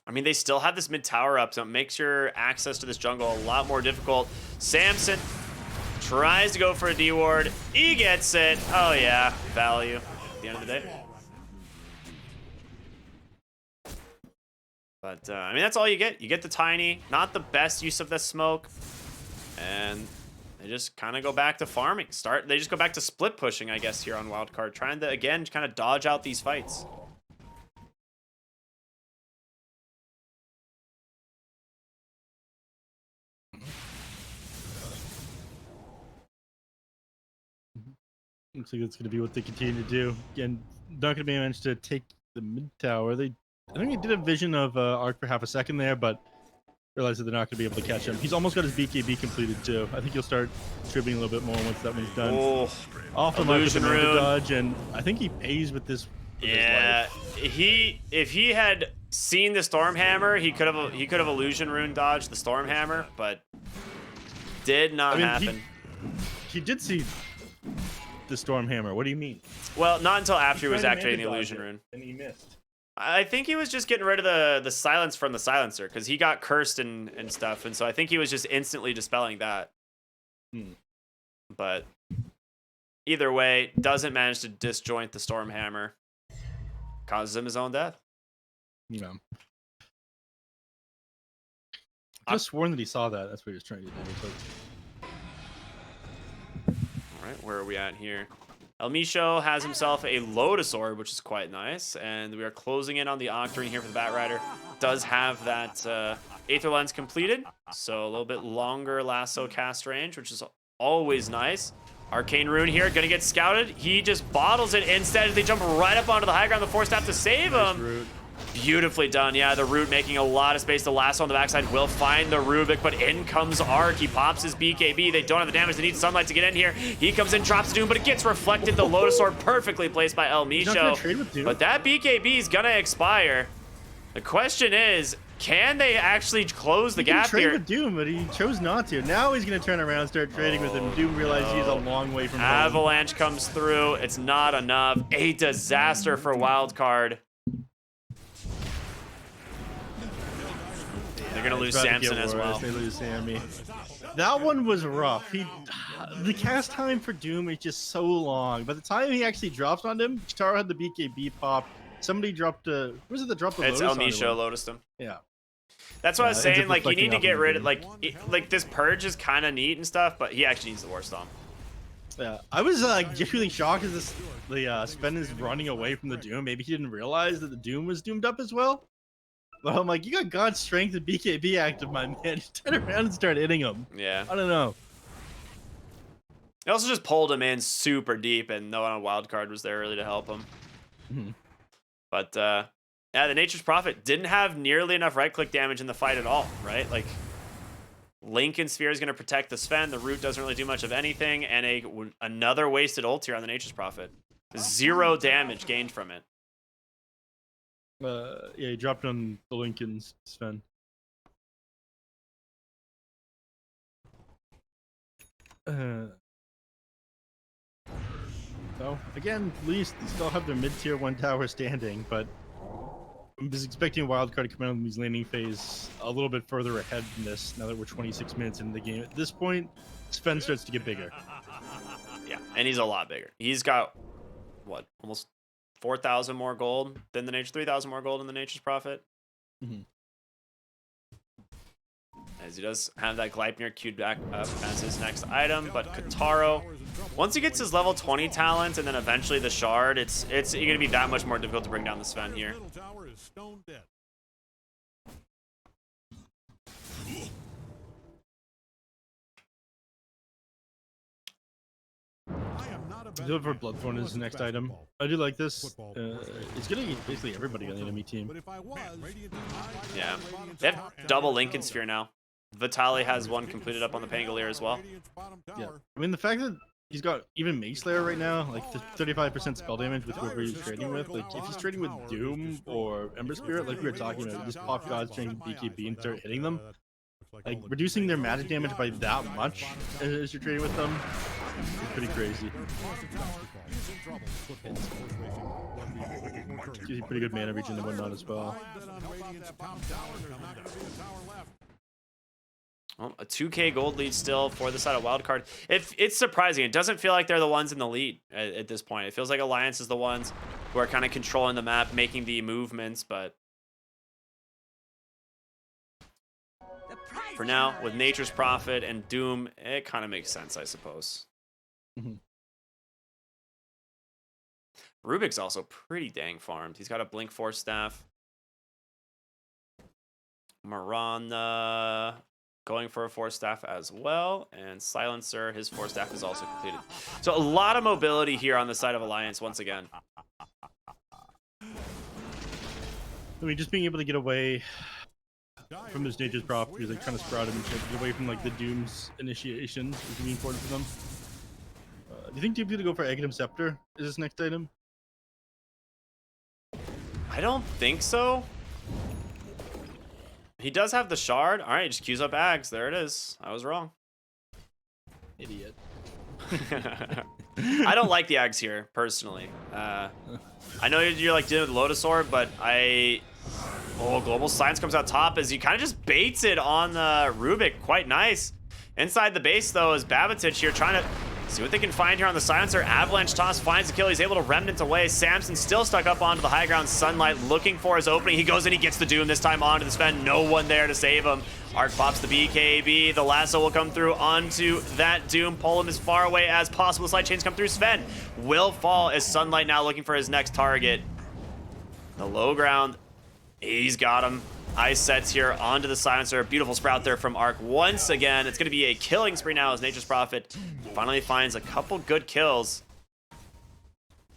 I mean, they still have this mid tower up, so it makes your access to this jungle a lot more difficult. Samson tries to go for a D ward. He gets it. Oh, yeah. Value at the end of the day. But, I mean, that's all you get. You get the Tiny. Not the best use of the smoke. And they just kind of go back to farming. They just go back to split pushing, I guess, here on Wildcard. Trying to, again, kind of dodge out these fights. Looks like it's going to be what they continue to do. Again, not going to be managed to take the mid tower. I think he did a vision of Arc for half a second there, but realized that they're not going to be able to catch him. He's almost got his BKB completed too. I think he'll start tripping a little bit more once that one's done. Oh, Off the illusion rune dodge, and I think he pays with this. With yeah, his life. if he had seen the Stormhammer, he could have illusion rune dodged the Stormhammer, but did not happen. He did see the Stormhammer. What do you mean? Well, not until after he was Trying to activating the anti-dodge illusion it, rune. and he missed. I think he was just getting rid of the silence from the silencer because he got cursed and stuff, and so I think he was just instantly dispelling that. But either way, doesn't manage to disjoint the Stormhammer. Causes him his own death. Yeah. I just sworn that he saw that. That's what he was trying to do. All right, where are we at here? El Misho has himself a Lotus Orb, which is quite nice, and we are closing in on the Octarine here for the Bat Rider. Does have that Aether Lens completed, so a little bit longer lasso cast range, which is always nice. Arcane Rune here, gonna get scouted. He just bottles it. Instead, they jump right up onto the high ground. The Force Staff to save him. Root. Beautifully done. Yeah, the Root making a lot of space. The lasso on the backside will find the Rubik, but in comes Arc. He pops his BKB. They don't have the damage. They need Sunlight to get in here. He comes in, drops Doom, but it gets reflected. The Lotus Orb perfectly placed by El Misho. But that BKB is gonna expire. The question is, can they actually close the gap trade here? with Doom, but he chose not to. Now he's going to turn around and start trading with him. Doom realizes he's a long way from home. Avalanche comes through. It's not enough. A disaster for Wildcard. They're going to lose Samson as well. They lose Sammy. That one was rough. The cast time for Doom is just so long. By the time he actually drops on him, Kitaro had the BKB pop. Somebody dropped a... Who was it that dropped the It's Lotus El Misho Lotused him. Yeah. That's what I was saying. Like, you need to get rid of... like Like this Purge is kind of neat and stuff, but he actually needs the War Stomp. Yeah, I was genuinely shocked as the Sven is running away from the Doom. Maybe he didn't realize that the Doom was doomed up as well. But I'm like, you got God's strength and BKB active, my man. Just turn around and start hitting him. Yeah. I don't know. They also just pulled him in super deep, and no one on Wildcard was there really to help him. But yeah, the Nature's Prophet didn't have nearly enough right-click damage in the fight at all, right? Like, Lincoln Sphere is going to protect the Sven. The Root doesn't really do much of anything, and another wasted ult here on the Nature's Prophet. 0 damage gained from it. Yeah, he dropped on the Lincolns, Sven. So again, at least they still have their mid-tier 1 tower standing, but I'm just expecting Wildcard to come out in these landing phase a little bit further ahead than this. Now that we're 26 minutes into the game, at this point, Sven starts to get bigger. Yeah, and he's a lot bigger. He's got what, almost 4,000 more gold than the Nature, 3,000 more gold in the Nature's Prophet. Mm-hmm. As he does have that Gleipnir queued back up as his next item, but Kataro, once he gets his level 20 talent and then eventually the shard, it's going to be that much more difficult to bring down the Sven here. Go for Bloodthorn is the next item. I do like this. It's gonna get basically everybody on the enemy team. Yeah, they have double Lincoln Sphere now. Vitali has one completed up on the Pangolier as well. Yeah, I mean the fact that he's got even Mage Slayer right now, like 35% spell damage with whoever he's trading with. Like if he's trading with Doom or Ember Spirit, like we were talking about, just pop God's Strength BKB and start hitting them. Like reducing their magic damage by that much as you're trading with them is pretty crazy. Gives you pretty good mana regen and whatnot as well. Well, a 2k gold lead still for the side of Wildcard. It's surprising. It doesn't feel like they're the ones in the lead at this point. It feels like Alliance is the ones who are kind of controlling the map, making the movements, but for now, with Nature's Prophet and Doom, it kind of makes sense, I suppose. Mm-hmm. Rubik's also pretty dang farmed. He's got a Blink Force Staff. Miranda going for a Force Staff as well. And Silencer, his Force Staff is also completed. So a lot of mobility here on the side of Alliance once again. I mean, just being able to get away from this Nature's Prop, because like trying to sprout him and get away from like the Doom's initiation is gonna be important for them. Do you think Doom's gonna go for Aghanim Scepter? Is this next item? I don't think so. He does have the shard. All right, just queues up Ags. There it is. I was wrong. Idiot. I don't like the Ags here, personally. I know you're like dealing with Lotus Orb, but oh, Global Science comes out top as he kind of just baits it on Rubik. Quite nice. Inside the base, though, is Babatich here trying to see what they can find here on the Silencer. Avalanche Toss finds the kill. He's able to Remnant away. Samson still stuck up onto the high ground. Sunlight looking for his opening. He goes and he gets the Doom this time onto the Sven. No one there to save him. Arc pops the BKB. The lasso will come through onto that Doom. Pull him as far away as possible. Slight chains come through. Sven will fall as Sunlight now looking for his next target. The low ground. He's got him. Ice sets here onto the Silencer. Beautiful sprout there from Arc once again. It's going to be a killing spree now as Nature's Prophet finally finds a couple good kills.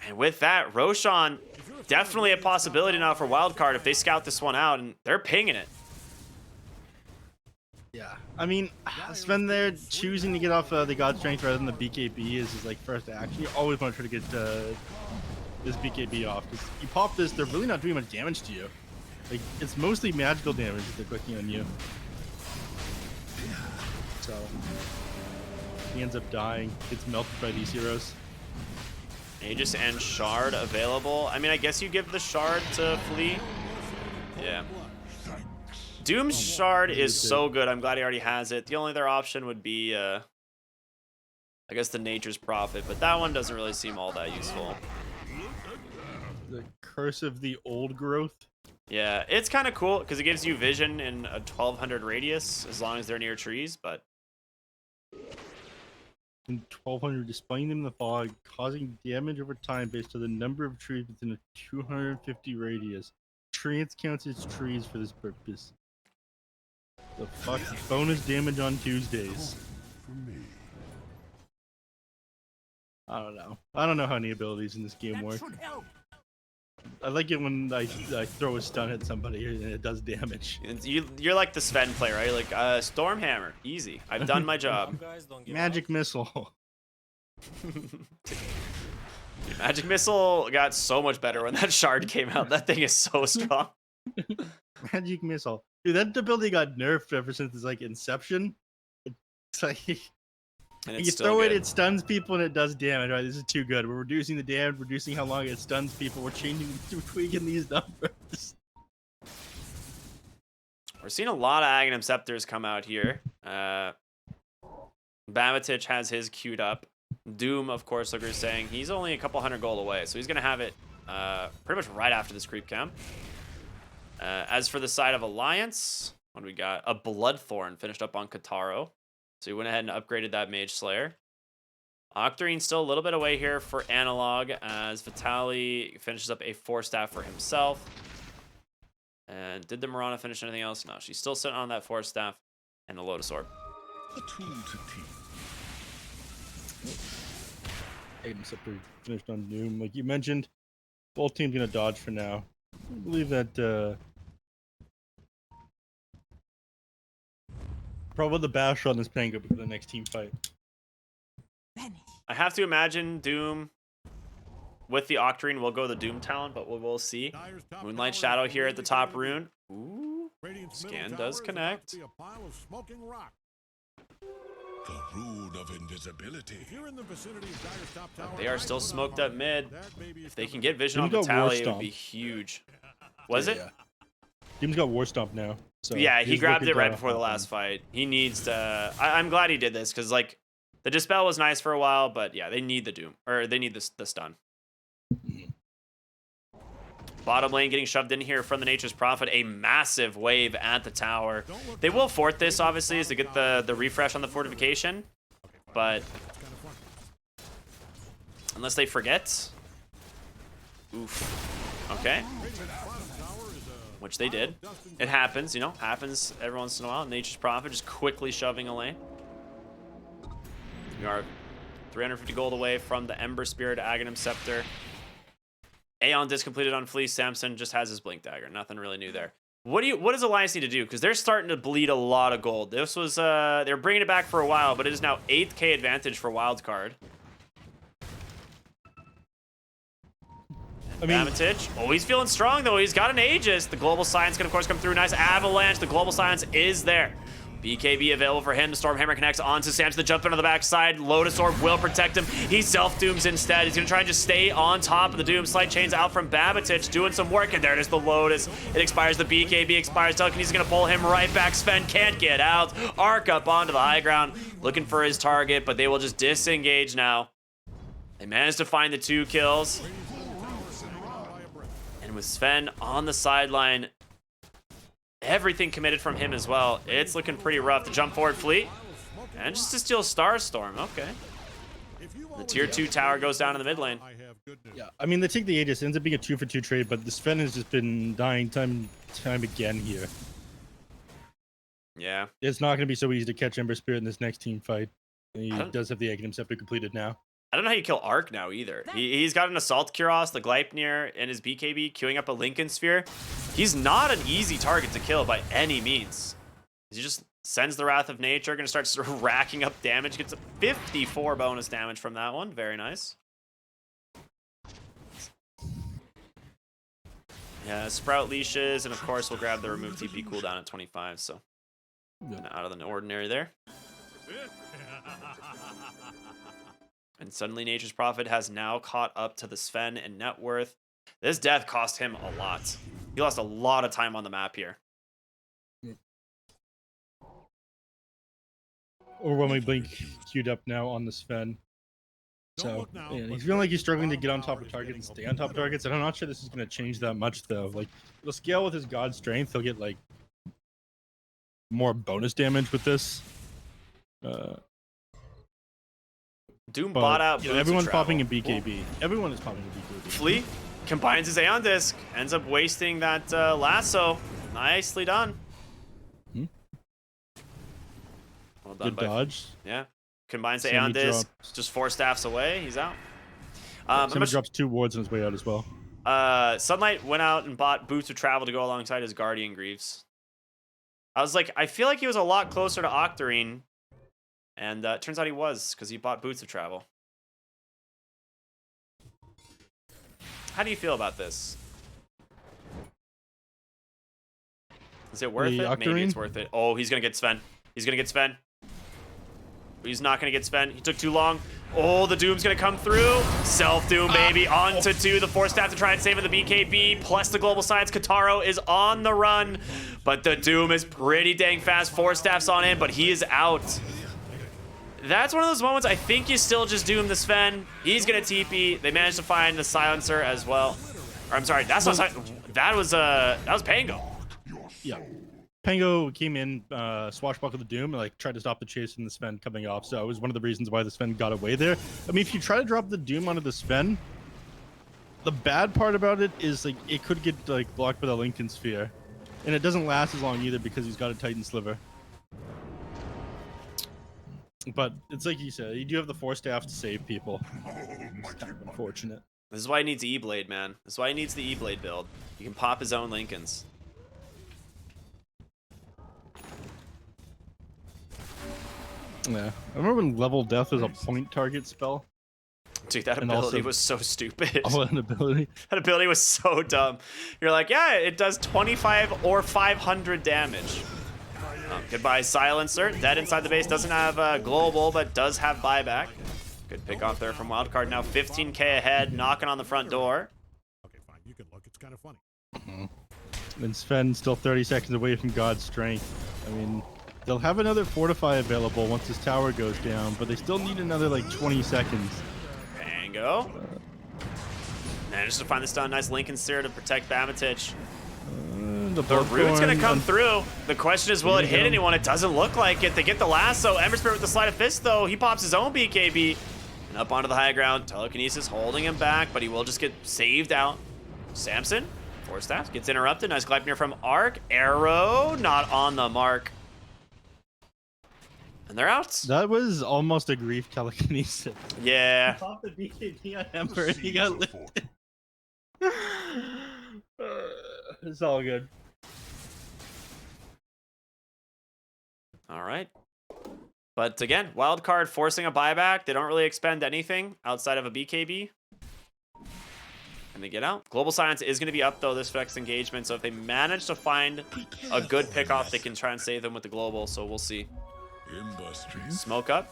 And with that, Roshan, definitely a possibility now for Wildcard if they scout this one out, and they're pinging it. Yeah, I mean, Sven there choosing to get off the God Strength rather than the BKB is his like first action. You always want to try to get this BKB off, because you pop this, they're really not doing much damage to you. Like, it's mostly magical damage that they're clicking on you. So he ends up dying, gets melted by these heroes. Aegis and Shard available. I mean, I guess you give the Shard to Flea. Yeah. Doom's Shard is so good. I'm glad he already has it. The only other option would be, I guess, the Nature's Prophet, but that one doesn't really seem all that useful. The Curse of the Old Growth. Yeah, it's kind of cool because it gives you vision in a 1,200 radius as long as they're near trees, but... In 1,200, displaying them in the fog, causing damage over time based on the number of trees within a 250 radius. Trance counts as trees for this purpose. The fuck? Bonus damage on Tuesdays. I don't know. I don't know how any abilities in this game work. I like it when I throw a stun at somebody and it does damage. You're like the Sven player, right? You're like, Stormhammer, easy. I've done my job. Magic Missile. Magic Missile got so much better when that shard came out. That thing is so strong. Magic Missile. Dude, that ability got nerfed ever since its like inception. It's like And you it's still throw it, good. it stuns people and it does damage. Right, this is too good. We're reducing the damage, reducing how long it stuns people. We're changing, we're tweaking these numbers. We're seeing a lot of Aghanim Scepters come out here. Bamatich has his queued up. Doom, of course, like we were saying, he's only a couple hundred gold away, so he's going to have it pretty much right after this creep camp. As for the side of Alliance, what do we got? A Bloodthorn finished up on Kataro. So he went ahead and upgraded that Mage Slayer. Octarine still a little bit away here for Analog, as Vitali finishes up a 4-staff for himself. And did the Mirana finish anything else? No, she's still sitting on that 4-staff and the Lotus Orb. A tool to teach. Aghanim Scepter finished on Doom. Like you mentioned, both teams gonna dodge for now. I believe that probably the bash on this Pango for the next team fight. I have to imagine Doom with the Octarine will go the Doom talent, but we'll see. Dyer's top Moonlight tower Shadow is here at the top being rune. Ooh. Radiant's Scan middle does tower is about connect. to be a pile of smoking rock. The rune of invisibility. If you're in the vicinity of Dyer's top tower, They are I still would not smoked harm up you. mid. That baby is If they can coming. get vision on Doom's got War Vitali, it would Stomp. be huge. Was it? Yeah. Doom's got War Stomp now. So Yeah, he he's grabbed looking it right to before the hop last in. fight. He needs to... I'm glad he did this, because, like, the Dispel was nice for a while, but, yeah, they need the Doom. Or they need the stun. Bottom lane getting shoved in here from the Nature's Prophet. A massive wave at the tower. They will fort this, obviously, is to get the refresh on the fortification. But That's kind of fun. unless they forget... Oof. Okay. Radiant's bottom tower is a Which they pile did. of dust and It happens, you know. Happens every once in a while. Nature's Prophet just quickly shoving a lane. We are 350 gold away from the Ember Spirit Aghanim Scepter. Aeon disc completed on Fleece. Samson just has his Blink Dagger. Nothing really new there. What does Alliance need to do? Because they're starting to bleed a lot of gold. This was they're bringing it back for a while, but it is now 8k advantage for Wildcard. I mean, Bamatich. Oh, he's feeling strong though. He's got an Aegis. The Global Science can of course come through. Nice Avalanche. The Global Science is there. BKB available for him. The Stormhammer connects onto Samson. The jump in on the backside. Lotus Orb will protect him. He self-dooms instead. He's going to try and just stay on top of the Doom. Slight chains out from Babatich doing some work. And there it is, the Lotus. It expires. The BKB expires. Telekinesis is going to pull him right back. Sven can't get out. Arc up onto the high ground. Looking for his target, but they will just disengage now. They managed to find the 2 kills. And with Sven on the sideline, everything committed from him as well. It's looking pretty rough. The jump forward fleet. And just to steal Starstorm. Okay. The tier 2 tower goes down in the mid lane. I have good news. yeah, I mean, they take the Aegis. It ends up being a 2-for-2 trade, but the Sven has just been dying time again here. Yeah. It's not going to be so easy to catch Ember Spirit in this next team fight. He I don't- does have the Aghanim Scepter completed now. I don't know how you kill Arc now either. He's got an Assault Kuros, the Gleipnir, and his BKB queuing up a Lincoln Sphere. He's not an easy target to kill by any means. He just sends the Wrath of Nature, gonna start sort of racking up damage. Gets a 54 bonus damage from that one. Very nice. Yeah, Sprout leashes, and of course we'll grab the remove TP cooldown at 25, so out of the ordinary there. And suddenly Nature's Prophet has now caught up to the Sven and net worth. This death cost him a lot. He lost a lot of time on the map here. Overwhelming Blink queued up now on the Sven. Don't So look now, yeah, but he's feeling like he's Radiant's struggling to bottom get on tower top of is targets and getting stay on top of targets, and I'm not sure this is going to change that much though. Like, it'll scale with his God Strength. He'll get like more bonus damage with this. Doom But bought out yeah, Boots of everyone's Travel. popping in BKB. Everyone is popping in BKB. Flea combines his Aeon Disc, ends up wasting that lasso. Nicely done. Hmm. Well done Good by dodge. Yeah. Combines the Sammy Aeon Disc, drops- just 4 staffs away. He's out. I'm Somebody drops 2 wards on his way out as well. Sunlight went out and bought Boots of Travel to go alongside his Guardian Greaves. I was like, I feel like he was a lot closer to Octarine. And turns out he was, because he bought Boots of Travel. How do you feel about this? Is it worth it? Maybe it's worth it. Oh, he's gonna get Sven. He's gonna get Sven. He's not gonna get Sven. He took too long. Oh, the Doom's gonna come through. Self-Doom, baby. On to 2. The Force Staff to try and save the BKB. Plus the Global Science. Kataro is on the run. But the Doom is pretty dang fast. Force Staff's on in, but he is out. That's one of those moments I think you still just Doom the Sven. He's gonna TP. They managed to find the Silencer as well. Or I'm sorry, that's not that was Pango. Yeah. Pango came in, swashbuckled the Doom, and like tried to stop the chase from the Sven coming off. So it was one of the reasons why the Sven got away there. I mean, if you try to drop the Doom onto the Sven, the bad part about it is like it could get like blocked by the Lincoln Sphere, and it doesn't last as long either because he's got a Titan Sliver. But it's like you said, you do have the Force Staff to save people. It's kind of unfortunate. This is why he needs the E-Blade, man. This is why he needs the E-Blade build. He can pop his own Lincolns. Yeah, I remember when Level Death was a point target spell. Dude, that ability was so stupid. Oh, an ability? That ability was so dumb. You're like, yeah, it does 25 or 500 damage. Goodbye, Silencer. Dead inside the base. Doesn't have global, but does have buyback. Good pick off there from Wildcard. Now 15k ahead, knocking on the front door. Okay, fine. You can look. It's kind of funny. And Sven still 30 seconds away from God's Strength. I mean, they'll have another Fortify available once this tower goes down, but they still need another like 20 seconds. Pango. Managed to find this stun. Nice Lincoln Sphere to protect Bamatich. The Root's gonna come through. The question is, will it hit anyone? It doesn't look like it. They get the lasso. Ember Spirit with the Sleight of Fist, though. He pops his own BKB. And up onto the high ground. Telekinesis holding him back, but he will just get saved out. Samson, Force Staff, gets interrupted. Nice Gleipnir from Arc. Arrow, not on the mark. And they're out. That was almost a grief telekinesis. Yeah. He popped the BKB on Ember and he got lifted. It's all good. All right. But again, Wildcard forcing a buyback. They don't really expend anything outside of a BKB. And they get out. Global Science is going to be up, though, this next engagement. So if they manage to find a good pickoff, they can try and save them with the global. So we'll see. Smoke up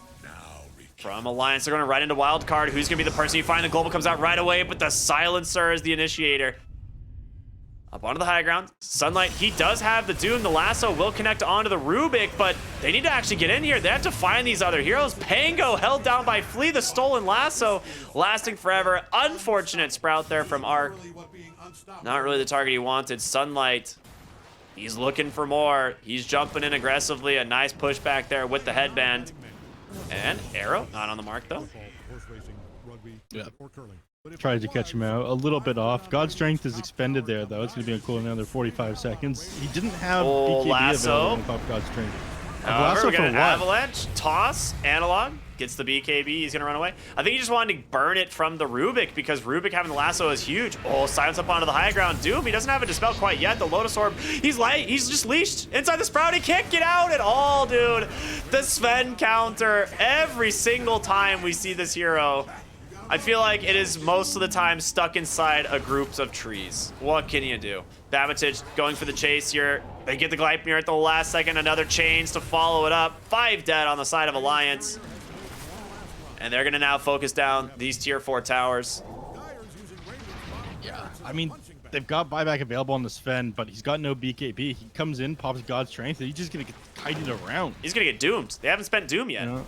from Alliance. They're going right into Wildcard. Who's going to be the person you find? The global comes out right away, but the Silencer is the initiator. Up onto the high ground. Sunlight, he does have the Doom. The lasso will connect onto the Rubik, but they need to actually get in here. They have to find these other heroes. Pango held down by Flea, the stolen lasso, lasting forever. Unfortunate Sprout there from Arc. Not really the target he wanted. Sunlight, he's looking for more. He's jumping in aggressively. A nice pushback there with the headband. And Arrow, not on the mark, though. Yeah. Tried to catch him out. A little bit off. God's Strength is expended there, though. It's going to be a cool another 45 seconds. He didn't have BKB lasso. available when he popped God's Strength. However, we got an avalanche. Toss. Analog gets the BKB. He's going to run away. I think he just wanted to burn it from the Rubik because Rubik having the lasso is huge. Oh, silence up onto the high ground. Doom, he doesn't have a Dispel quite yet. The Lotus Orb, he's light. He's just leashed inside the Sprout. He can't get out at all, dude. The Sven counter. Every single time we see this hero, I feel like it is most of the time stuck inside a group of trees. What can you do? Bamatich going for the chase here. They get the Gleipnir at the last second. Another chains to follow it up. 5 dead on the side of Alliance. And they're going to now focus down these tier 4 towers. Yeah, I mean, they've got buyback available on the Sven, but he's got no BKB. He comes in, pops God's Strength, and he's just going to get kited around. He's going to get doomed. They haven't spent Doom yet. You know?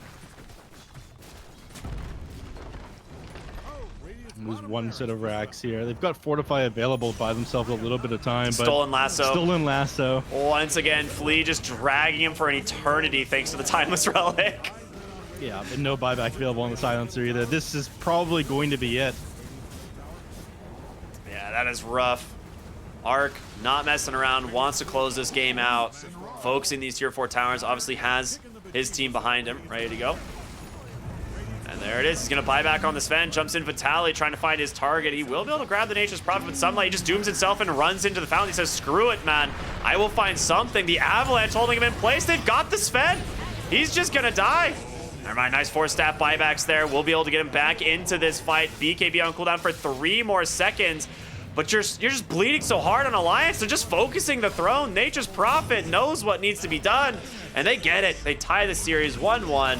There's one set of racks here. They've got Fortify available by themselves a little bit of time. But Stolen lasso. Stolen lasso. Once again, Flea just dragging him for an eternity thanks to the Timeless Relic. Yeah, and no buyback available on the Silencer either. This is probably going to be it. Yeah, that is rough. Arc, not messing around, wants to close this game out. Focusing these tier 4 towers, obviously has his team behind him, ready to go. And there it is. He's going to buy back on the Sven. Jumps in Vitali, trying to find his target. He will be able to grab the Nature's Prophet, but Sunlight, he just dooms himself and runs into the fountain. He says, screw it, man. I will find something. The Avalanche holding him in place. They've got the Sven. He's just going to die. Never mind, nice 4 staff buybacks there. We'll be able to get him back into this fight. BKB on cooldown for 3 more seconds. But you're just bleeding so hard on Alliance. They're just focusing the throne. Nature's Prophet knows what needs to be done. And they get it. They tie the series 1-1.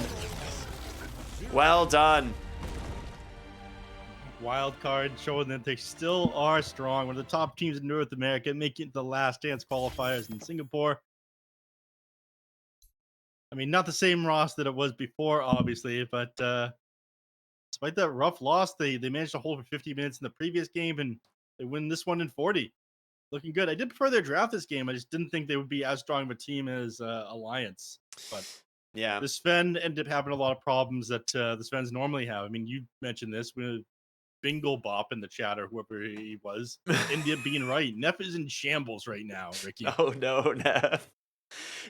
Well done. Wildcard showing that they still are strong. One of the top teams in North America, making the last dance qualifiers in Singapore. I mean, not the same roster that it was before, obviously, but despite that rough loss, they managed to hold for 50 minutes in the previous game, and they win this one in 40. Looking good. I did prefer their draft this game. I just didn't think they would be as strong of a team as Alliance. But Yeah. the Sven ended up having a lot of problems that the Svens normally have. I mean, you mentioned this with Bingle Bop in the chat or whoever he was. Ended up being right. Neph is in shambles right now, Ricky. Oh no, Neph.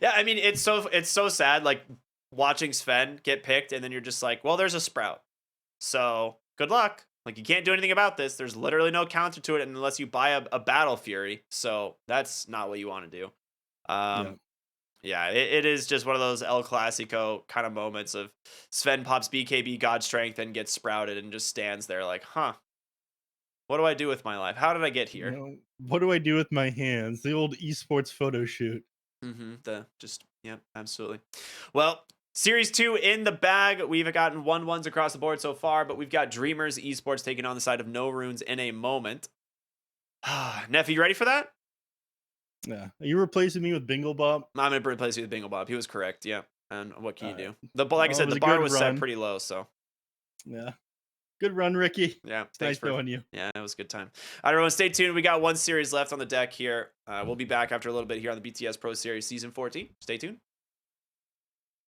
Yeah, I mean, it's so sad, like, watching Sven get picked, and then you're just like, well, there's a Sprout. So, good luck. Like, you can't do anything about this. There's literally no counter to it unless you buy a Battle Fury. So, that's not what you want to do. Yeah, it is just one of those El Clasico kind of moments of Sven pops BKB God Strength and gets sprouted and just stands there like, huh, what do I do with my life? How did I get here? You know, what do I do with my hands? The old esports photo shoot. Yeah, absolutely. Well, Series 2 in the bag. We've gotten 1-1s across the board so far, but we've got Dreamers Esports taking on the side of No Runes in a moment. Neph, you ready for that? Yeah. Are you replacing me with Bingle Bob? I'm going to replace you with Bingle Bob. He was correct, yeah. And what can you do? Like I said, the bar was set pretty low, so. Yeah. Good run, Ricky. Yeah, Nice knowing you. Yeah, it was a good time. All right, everyone, stay tuned. We got 1 series left on the deck here. We'll be back after a little bit here on the BTS Pro Series Season 14. Stay tuned.